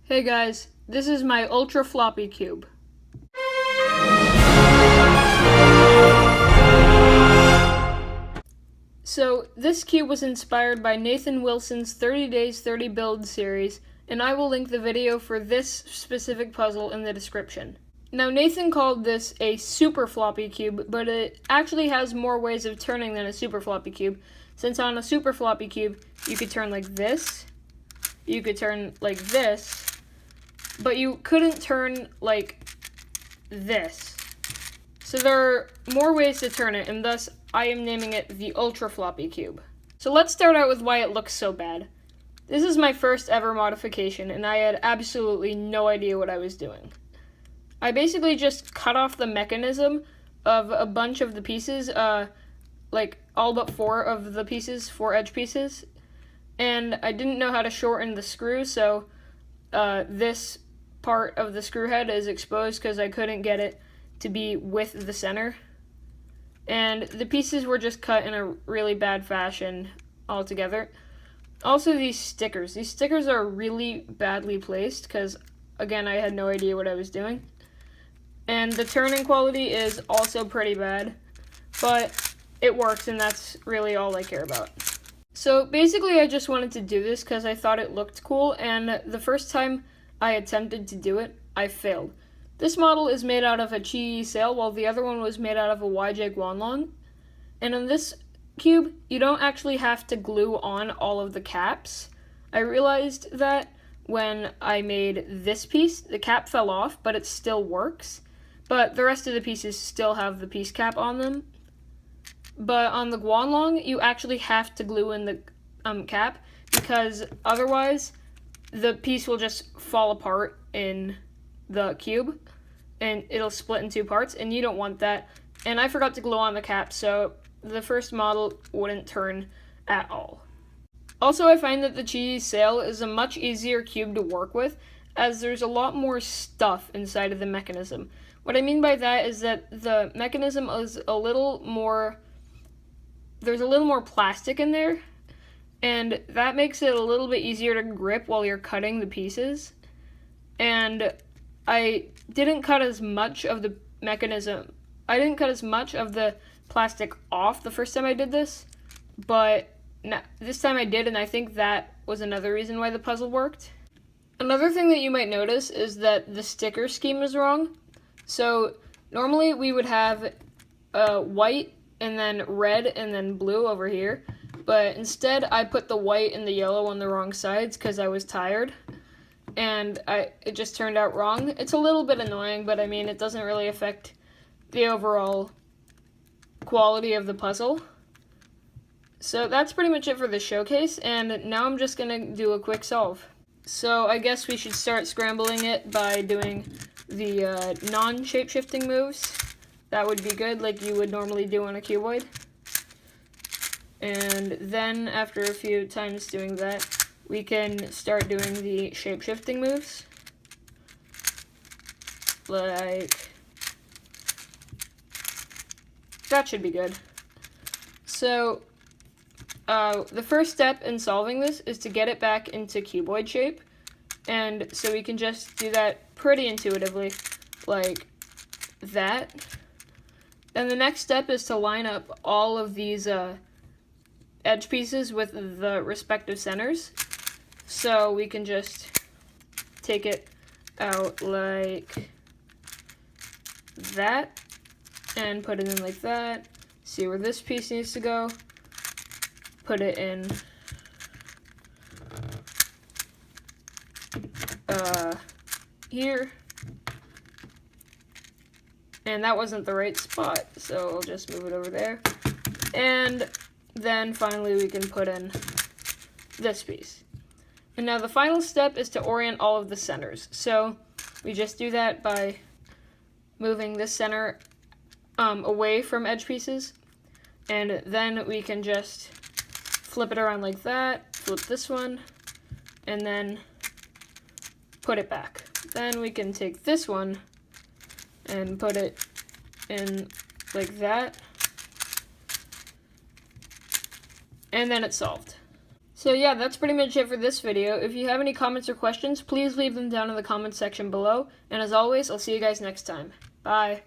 Hey guys, this is my Ultra Floppy Cube. So, this cube was inspired by Nathan Wilson's 30 Days 30 Builds series, and I will link the video for this specific puzzle in the description. Now, Nathan called this a super floppy cube, but it actually has more ways of turning than a super floppy cube, since on a super floppy cube, you could turn like this, you could turn like this, but you couldn't turn like this. So there are more ways to turn it, and thus I am naming it the Ultra Floppy Cube. So let's start out with why it looks so bad. This is my first ever modification, and I had absolutely no idea what I was doing. I basically just cut off the mechanism of a bunch of the pieces, like all but 4 of the pieces, 4 edge pieces, and I didn't know how to shorten the screw, so this part of the screw head is exposed because I couldn't get it to be with the center. And the pieces were just cut in a really bad fashion altogether. Also, these stickers. These stickers are really badly placed because, again, I had no idea what I was doing. And the turning quality is also pretty bad, but it works, and that's really all I care about. So basically, I just wanted to do this because I thought it looked cool, and the first time I attempted to do it, I failed. This model is made out of a Chi sail, while the other one was made out of a YJ Guanlong. And on this cube, you don't actually have to glue on all of the caps. I realized that when I made this piece, the cap fell off, but it still works. But the rest of the pieces still have the piece cap on them. But on the Guanlong, you actually have to glue in the cap, because otherwise the piece will just fall apart in the cube, and it'll split in 2 parts, and you don't want that. And I forgot to glue on the cap, so the first model wouldn't turn at all. Also, I find that the Chi sail is a much easier cube to work with, as there's a lot more stuff inside of the mechanism. What I mean by that is that the mechanism is a little more, there's a little more plastic in there, and that makes it a little bit easier to grip while you're cutting the pieces. And I didn't cut as much of the mechanism, I didn't cut as much of the plastic off the first time I did this, but this time I did, and I think that was another reason why the puzzle worked. Another thing that you might notice is that the sticker scheme is wrong. So normally we would have white and then red and then blue over here, but instead I put the white and the yellow on the wrong sides because I was tired, and it just turned out wrong. It's a little bit annoying, but I mean, it doesn't really affect the overall quality of the puzzle. So that's pretty much it for the showcase, and now I'm just gonna do a quick solve. So I guess we should start scrambling it by doing the non-shape-shifting moves. That would be good, like you would normally do on a cuboid. And then, after a few times doing that, we can start doing the shape-shifting moves. Like, that should be good. So, the first step in solving this is to get it back into cuboid shape. And so we can just do that pretty intuitively, like that. Then the next step is to line up all of these edge pieces with the respective centers. So we can just take it out like that and put it in like that. See where this piece needs to go. Put it in here. And that wasn't the right spot, so I'll just move it over there. And then finally we can put in this piece. And now the final step is to orient all of the centers. So we just do that by moving this center away from edge pieces. And then we can just flip it around like that, flip this one, and then put it back. Then we can take this one and put it in like that, and then it's solved. So yeah, that's pretty much it for this video. If you have any comments or questions, please leave them down in the comments section below. And as always, I'll see you guys next time. Bye!